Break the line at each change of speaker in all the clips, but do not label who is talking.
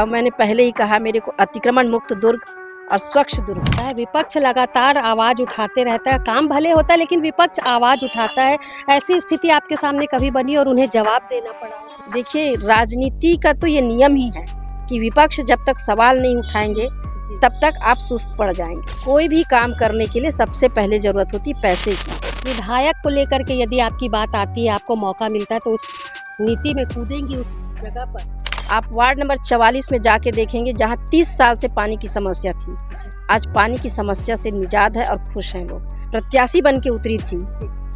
मैंने पहले ही कहा, मेरे को अतिक्रमण मुक्त दुर्ग और स्वच्छ दुर्ग।
है। विपक्ष लगातार आवाज उठाते रहता है, काम भले होता है लेकिन विपक्ष आवाज उठाता है। ऐसी स्थिति आपके सामने कभी बनी और उन्हें जवाब देना पड़ा हो?
देखिए, राजनीति का तो ये नियम ही है कि विपक्ष जब तक सवाल नहीं उठाएंगे तब तक आप सुस्त पड़ जाएंगे। कोई भी काम करने के लिए सबसे पहले जरूरत होती है पैसे की।
विधायक को लेकर के यदि आपकी बात आती है, आपको मौका मिलता है तो उस नीति में कूदेंगी उस जगह पर?
आप वार्ड नंबर 44 में जाके देखेंगे, जहाँ 30 साल से पानी की समस्या थी, आज पानी की समस्या से निजात है और खुश हैं लोग। प्रत्याशी बन के उतरी थी,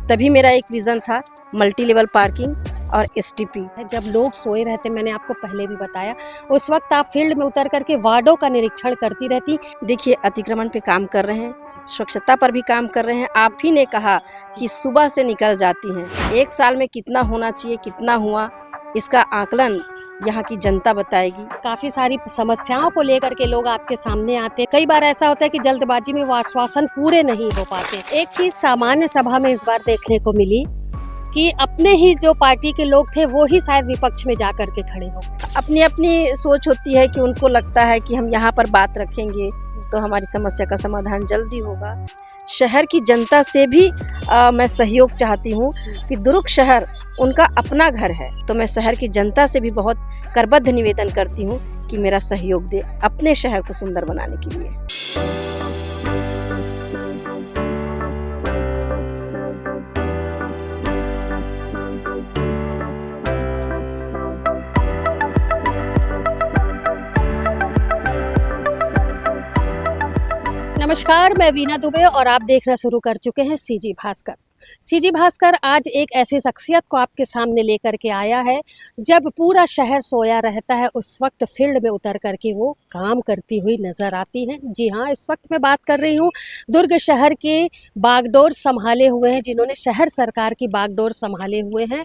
तभी मेरा एक विजन था मल्टी लेवल पार्किंग और एसटीपी।
जब लोग सोए रहते, मैंने आपको पहले भी बताया, उस वक्त आप फील्ड में उतर करके वार्डों का निरीक्षण करती रहती।
देखिए, अतिक्रमण पे काम कर रहे हैं, स्वच्छता पर भी काम कर रहे हैं। आप ही ने कहा कि सुबह से निकल जाती हैं। एक साल में कितना होना चाहिए, कितना हुआ, इसका आकलन यहाँ की जनता बताएगी।
काफी सारी समस्याओं को लेकर के लोग आपके सामने आते हैं। कई बार ऐसा होता है कि जल्दबाजी में वो आश्वासन पूरे नहीं हो पाते। एक चीज सामान्य सभा में इस बार देखने को मिली कि अपने ही जो पार्टी के लोग थे वो ही शायद विपक्ष में जा कर के खड़े हो।
अपनी अपनी सोच होती है कि उनको लगता है कि हम यहाँ पर बात रखेंगे तो हमारी समस्या का समाधान जल्दी होगा। शहर की जनता से भी मैं सहयोग चाहती हूँ कि दुर्ग शहर उनका अपना घर है, तो मैं शहर की जनता से भी बहुत करबद्ध निवेदन करती हूँ कि मेरा सहयोग दे अपने शहर को सुंदर बनाने के लिए।
नमस्कार, मैं वीना दुबे और आप देखना शुरू कर चुके हैं सीजी भास्कर। सीजी भास्कर आज एक ऐसी शख्सियत को आपके सामने लेकर के आया है, जब पूरा शहर सोया रहता है उस वक्त फील्ड में उतर करके वो काम करती हुई नजर आती हैं। जी हाँ, इस वक्त मैं बात कर रही हूँ दुर्ग शहर के बागडोर संभाले हुए हैं, जिन्होंने शहर सरकार की बागडोर संभाले हुए हैं।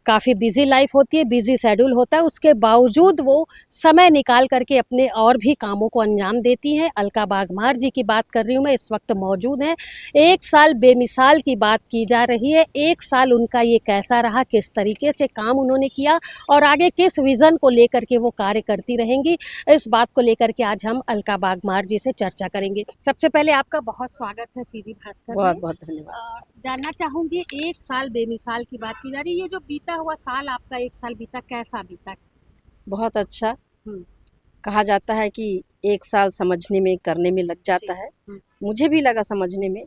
काफ़ी बिजी लाइफ होती है, बिजी शेड्यूल होता है, उसके बावजूद वो समय निकाल करके अपने और भी कामों को अंजाम देती हैं। अलका बागमार जी की बात कर रही हूँ मैं, इस वक्त मौजूद हैं। एक साल बेमिसाल की बात की जा रही है। एक साल उनका ये कैसा रहा, किस तरीके से काम उन्होंने किया और आगे किस विज़न को लेकर के वो कार्य करती रहेंगी, इस बात को लेकर के आज हम अलका बागमार जी से चर्चा करेंगे। सबसे पहले आपका बहुत स्वागत है सीजी भास्कर में।
बहुत बहुत धन्यवाद।
जानना चाहूँगी, एक साल बेमिसाल की बात की जा रही है, ये जो बीता हुआ साल, आपका एक साल बीता, कैसा बीता?
बहुत अच्छा। कहा जाता है कि एक साल समझने में, करने में लग जाता है। मुझे भी लगा समझने में,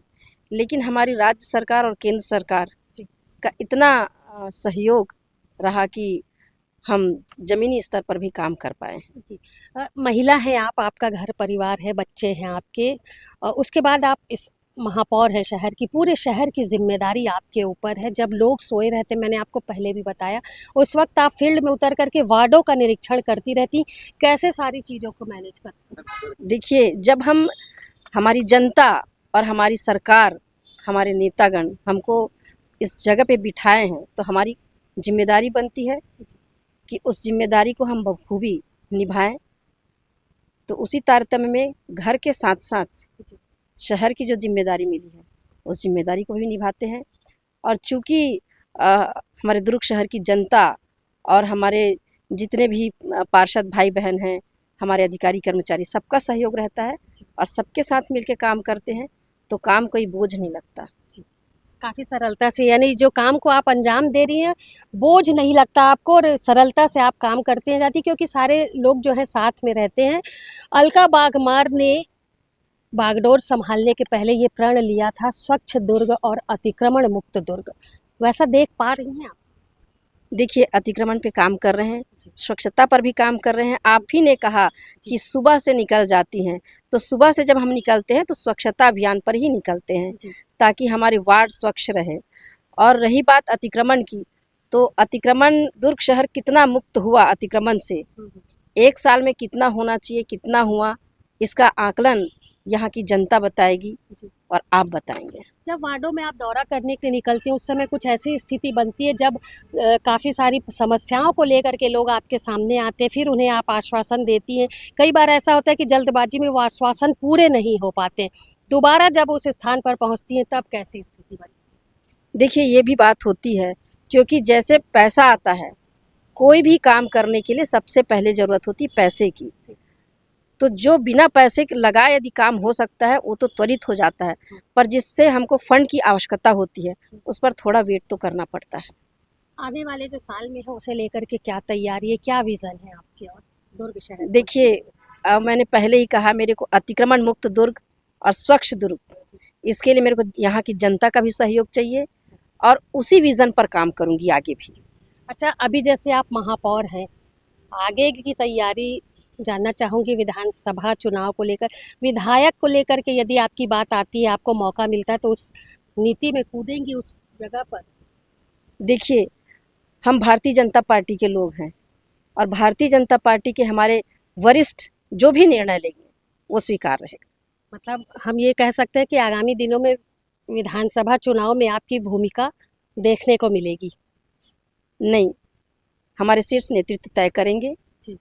लेकिन हमारी राज्य सरकार और केंद्र सरकार का इतना सहयोग रहा कि हम जमीनी स्तर पर भी काम कर पाए।
जी, महिला हैं आप, आपका घर परिवार है, बच्चे हैं आपके, उसके बाद आप इस महापौर है शहर की, पूरे शहर की जिम्मेदारी आपके ऊपर है। जब लोग सोए रहते, मैंने आपको पहले भी बताया, उस वक्त आप फील्ड में उतर करके वार्डों का निरीक्षण करती रहती, कैसे सारी चीज़ों को मैनेज करती?
देखिए, जब हमारी जनता और हमारी सरकार, हमारे नेतागण हमको इस जगह पे बिठाए हैं, तो हमारी जिम्मेदारी बनती है कि उस जिम्मेदारी को हम बखूबी निभाएं। तो उसी तारतम्य में घर के साथ साथ शहर की जो जिम्मेदारी मिली है, उस जिम्मेदारी को भी निभाते हैं। और चूँकि हमारे दुर्ग शहर की जनता और हमारे जितने भी पार्षद भाई बहन हैं, हमारे अधिकारी कर्मचारी, सबका सहयोग रहता है और सबके साथ मिलकर काम करते हैं, तो काम कोई बोझ नहीं लगता।
काफ़ी सरलता से, यानी जो काम को आप अंजाम दे रही हैं, बोझ नहीं लगता आपको और सरलता से आप काम करते हैं जाती, क्योंकि सारे लोग जो है साथ में रहते हैं। अलका बागमार ने बागडोर संभालने के पहले ये प्रण लिया था, स्वच्छ दुर्ग और अतिक्रमण मुक्त दुर्ग, वैसा देख पा रही हैं आप?
देखिए, अतिक्रमण पे काम कर रहे हैं, स्वच्छता पर भी काम कर रहे हैं। आप ही ने कहा कि सुबह से निकल जाती हैं, तो सुबह से जब हम निकलते हैं तो स्वच्छता अभियान पर ही निकलते हैं, ताकि हमारे वार्ड स्वच्छ रहे। और रही बात अतिक्रमण की, तो अतिक्रमण, दुर्ग शहर कितना मुक्त हुआ अतिक्रमण से, एक साल में कितना होना चाहिए, कितना हुआ, इसका आकलन यहाँ की जनता बताएगी और आप बताएंगे।
जब वार्डों में आप दौरा करने के लिए निकलते हैं, उस समय कुछ ऐसी स्थिति बनती है जब काफ़ी सारी समस्याओं को लेकर के लोग आपके सामने आते हैं, फिर उन्हें आप आश्वासन देती हैं। कई बार ऐसा होता है कि जल्दबाजी में वो आश्वासन पूरे नहीं हो पाते, दोबारा जब उस स्थान पर पहुंचती हैं तब कैसी स्थिति बनती है?
देखिए, ये भी बात होती है, क्योंकि जैसे पैसा आता है कोई भी काम करने के लिए सबसे पहले ज़रूरत होती है पैसे की। तो जो बिना पैसे के लगाए यदि काम हो सकता है वो तो त्वरित हो जाता है, पर जिससे हमको फंड की आवश्यकता होती है उस पर थोड़ा वेट तो करना पड़ता है।
आने वाले जो साल में है उसे लेकर के क्या तैयारी है, क्या विजन है आपके और दुर्ग शहर?
देखिए मैंने पहले ही कहा, मेरे को अतिक्रमण मुक्त दुर्ग और स्वच्छ दुर्ग, इसके लिए मेरे को यहाँ की जनता का भी सहयोग चाहिए और उसी विज़न पर काम करूँगी आगे भी।
अच्छा, अभी जैसे आप महापौर हैं, आगे की तैयारी जानना चाहूँगी विधानसभा चुनाव को लेकर। विधायक को लेकर के यदि आपकी बात आती है, आपको मौका मिलता है तो उस नीति में कूदेंगी उस जगह पर?
देखिए, हम भारतीय जनता पार्टी के लोग हैं और भारतीय जनता पार्टी के हमारे वरिष्ठ जो भी निर्णय लेंगे वो स्वीकार रहेगा।
मतलब हम ये कह सकते हैं कि आगामी दिनों में विधानसभा चुनाव में आपकी भूमिका देखने को मिलेगी।
नहीं, हमारे शीर्ष नेतृत्व तय करेंगे,
जी।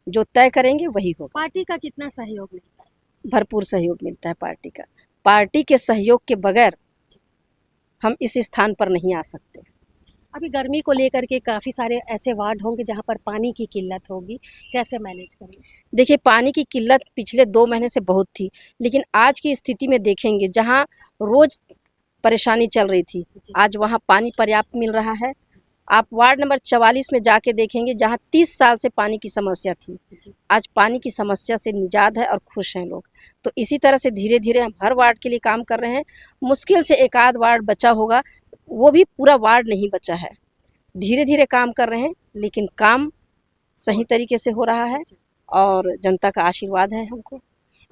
जो तय करेंगे वही होगा।
पार्टी का कितना सहयोग मिलता है?
भरपूर सहयोग मिलता है पार्टी का। पार्टी के सहयोग के बगैर हम इस स्थान पर नहीं आ सकते।
अभी गर्मी को लेकर के काफ़ी सारे ऐसे वार्ड होंगे जहाँ पर पानी की किल्लत होगी, कैसे मैनेज करेंगे?
देखिए, पानी की किल्लत पिछले 2 महीने से बहुत थी, लेकिन आज की स्थिति में देखेंगे जहाँ रोज़ परेशानी चल रही थी, आज वहाँ पानी पर्याप्त मिल रहा है। आप वार्ड नंबर 44 में जाके देखेंगे जहाँ 30 साल से पानी की समस्या थी, आज पानी की समस्या से निजात है और खुश हैं लोग। तो इसी तरह से धीरे-धीरे हम हर वार्ड के लिए काम कर रहे हैं। मुश्किल से एक आध वार्ड बचा होगा, वो भी पूरा वार्ड नहीं बचा है। धीरे-धीरे काम कर रहे हैं, लेकिन काम सही तरीके से हो रहा है और जनता का आशीर्वाद है हमको।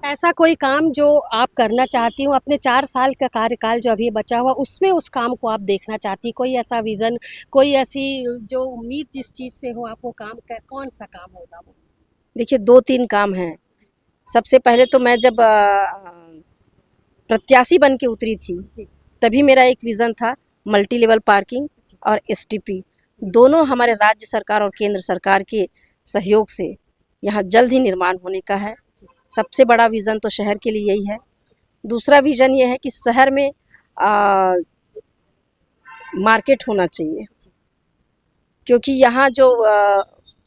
ऐसा कोई काम जो आप करना चाहती हो अपने 4 साल का कार्यकाल जो अभी बचा हुआ उसमें उस काम को आप देखना चाहती, कोई ऐसा विज़न, कोई ऐसी जो उम्मीद जिस चीज़ से हो आप वो काम कौन सा काम होगा वो?
देखिए, 2-3 काम हैं। सबसे पहले तो मैं जब प्रत्याशी बन के उतरी थी, तभी मेरा एक विज़न था मल्टी लेवल पार्किंग और एसटीपी। दोनों हमारे राज्य सरकार और केंद्र सरकार के सहयोग से यहाँ जल्द ही निर्माण होने का है। सबसे बड़ा विज़न तो शहर के लिए यही है। दूसरा विज़न ये है कि शहर में मार्केट होना चाहिए, क्योंकि यहाँ जो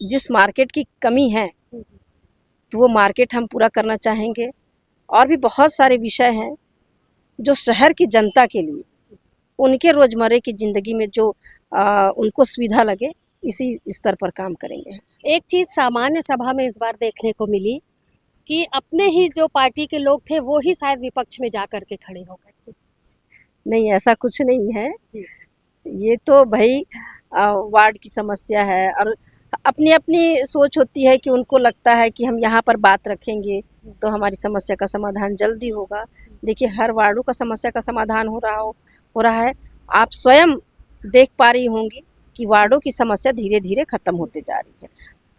जिस मार्केट की कमी है तो वो मार्केट हम पूरा करना चाहेंगे। और भी बहुत सारे विषय हैं जो शहर की जनता के लिए, उनके रोज़मर्रे की ज़िंदगी में जो उनको सुविधा लगे, इसी स्तर पर काम करेंगे।
एक चीज़ सामान्य सभा में इस बार देखने को मिली कि अपने ही जो पार्टी के लोग थे वो ही शायद विपक्ष में जा कर के खड़े हो गए।
नहीं, ऐसा कुछ नहीं है।
जी।
ये तो भाई वार्ड की समस्या है और अपनी-अपनी सोच होती है कि उनको लगता है कि हम यहाँ पर बात रखेंगे तो हमारी समस्या का समाधान जल्दी होगा। देखिए, हर वार्डों का समस्या का समाधान हो रहा है। आप स्वयं देख पा रही होंगी कि वार्डों की समस्या धीरे-धीरे ख़त्म होते जा रही है।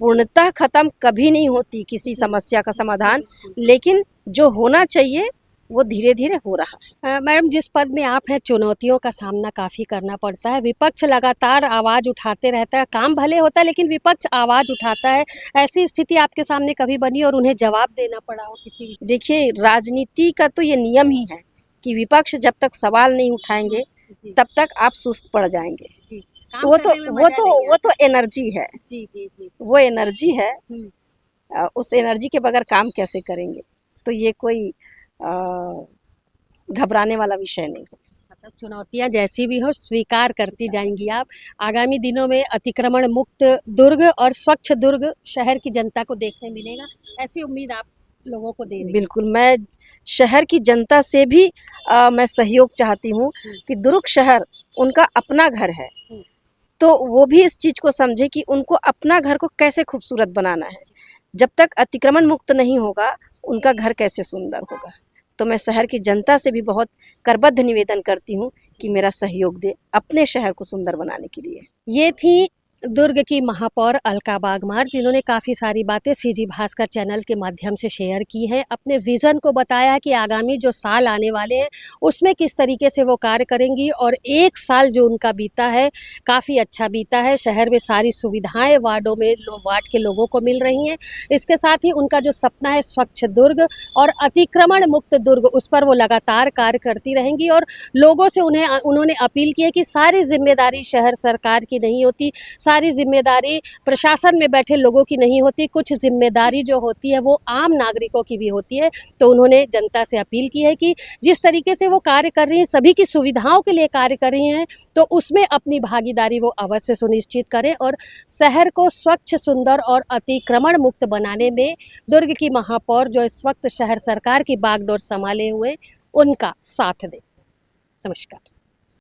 पूर्णतः ख़त्म कभी नहीं होती किसी समस्या का समाधान, लेकिन जो होना चाहिए वो धीरे-धीरे हो रहा है।
मैडम, जिस पद में आप हैं चुनौतियों का सामना काफ़ी करना पड़ता है, विपक्ष लगातार आवाज़ उठाते रहता है, काम भले होता है लेकिन विपक्ष आवाज़ उठाता है। ऐसी स्थिति आपके सामने कभी बनी और उन्हें जवाब देना पड़ा हो किसी भी?
देखिए, राजनीति का तो ये नियम ही है कि विपक्ष जब तक सवाल नहीं उठाएंगे तब तक आप सुस्त पड़ जाएंगे।
जी।
तो वो तो एनर्जी है।
जी जी जी।
वो एनर्जी है। उस एनर्जी के बगैर काम कैसे करेंगे? तो ये कोई घबराने वाला विषय नहीं है।
मतलब चुनौतियाँ जैसी भी हो स्वीकार करती जाएंगी आप। आगामी दिनों में अतिक्रमण मुक्त दुर्ग और स्वच्छ दुर्ग शहर की जनता को देखने मिलेगा, ऐसी उम्मीद आप लोगों को दे रही हैं?
बिल्कुल, मैं शहर की जनता से भी मैं सहयोग चाहती हूँ कि दुर्ग शहर उनका अपना घर है, तो वो भी इस चीज़ को समझे कि उनको अपना घर को कैसे खूबसूरत बनाना है। जब तक अतिक्रमण मुक्त नहीं होगा, उनका घर कैसे सुंदर होगा। तो मैं शहर की जनता से भी बहुत करबद्ध निवेदन करती हूँ कि मेरा सहयोग दे अपने शहर को सुंदर बनाने के लिए।
ये थी दुर्ग की महापौर अलका बागमार, जिन्होंने काफ़ी सारी बातें सीजी भास्कर चैनल के माध्यम से शेयर की हैं। अपने विज़न को बताया है कि आगामी जो साल आने वाले हैं उसमें किस तरीके से वो कार्य करेंगी और 1 साल जो उनका बीता है काफ़ी अच्छा बीता है। शहर में सारी सुविधाएं वार्डों में वार्ड के लोगों को मिल रही हैं। इसके साथ ही उनका जो सपना है स्वच्छ दुर्ग और अतिक्रमण मुक्त दुर्ग, उस पर वो लगातार कार्य करती रहेंगी और लोगों से उन्होंने अपील की है कि सारी जिम्मेदारी शहर सरकार की नहीं होती, सारी जिम्मेदारी प्रशासन में बैठे लोगों की नहीं होती, कुछ जिम्मेदारी जो होती है वो आम नागरिकों की भी होती है। तो उन्होंने जनता से अपील की है कि जिस तरीके से वो कार्य कर रही हैं, सभी की सुविधाओं के लिए कार्य कर रही हैं, तो उसमें अपनी भागीदारी वो अवश्य सुनिश्चित करें और शहर को स्वच्छ, सुंदर और अतिक्रमण मुक्त बनाने में दुर्ग की महापौर जो इस वक्त शहर सरकार की बागडोर संभाले हुए, उनका साथ दें। नमस्कार।